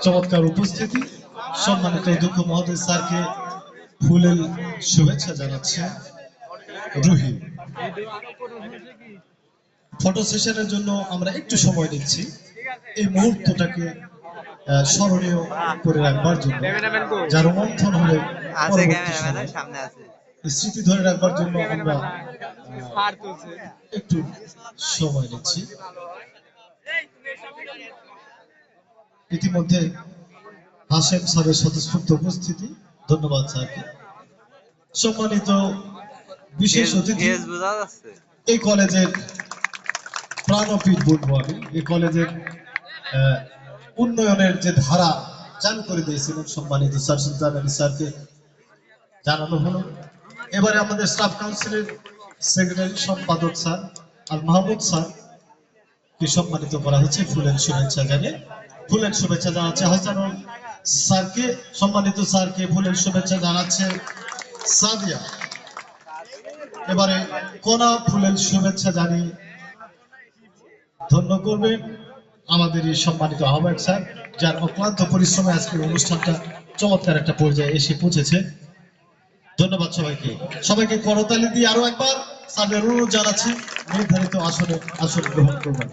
চমৎকার উপস্থিতি। সম্মানিত অধ্যক্ষ মহোদয় স্যারকে ফুলেল শুভেচ্ছা জানাচ্ছে রুহি। ফটো সেশনের জন্য আমরা একটু সময় নিচ্ছি এই মুহূর্তটাকে স্মরণীয় করে রাখবার জন্য, যার মন্থন হলে স্মৃতি ধরে রাখবার জন্য আমরা একটু সময় নিচ্ছি। ইতিমধ্যে হাশেম স্যারের স্বতঃস্ফূর্ত উপস্থিতি, ধন্যবাদ স্যারকে। সম্মানিত বিশেষ অতিথি, এই কলেজের প্রাণপীঠ বলবো আমি, এই কলেজের উন্নয়নের যে ধারা চালু করে দিয়েছিলেন সম্মানিত স্যার সুলতান আলী স্যারকে জানানো হলো। এবারে আমাদের স্টাফ কাউন্সিলের সেক্রেটারি সম্পাদক স্যার আল মাহমুদ স্যার কে সম্মানিত করা হচ্ছে ফুলের শুভেচ্ছা জানিয়ে। ফুলের শুভেচ্ছা জানাচ্ছে হাসানুল স্যারকে, সম্মানিত স্যারকে ফুলের শুভেচ্ছা জানাচ্ছে সাদিয়া। এবারে কোনা ফুলের শুভেচ্ছা জানিয়ে ধন্য করবেন আমাদের এই সম্মানিত আহ্বায়ক স্যার, যার অক্লান্ত পরিশ্রমে আজকের অনুষ্ঠানটা চমৎকার একটা পর্যায়ে এসে পৌঁছেছে। ধন্যবাদ সবাইকে। সবাইকে করতালি দিয়ে আরো একবার স্যারের অনুরোধ জানাচ্ছি নির্ধারিত আসনে আসন গ্রহণ করবেন।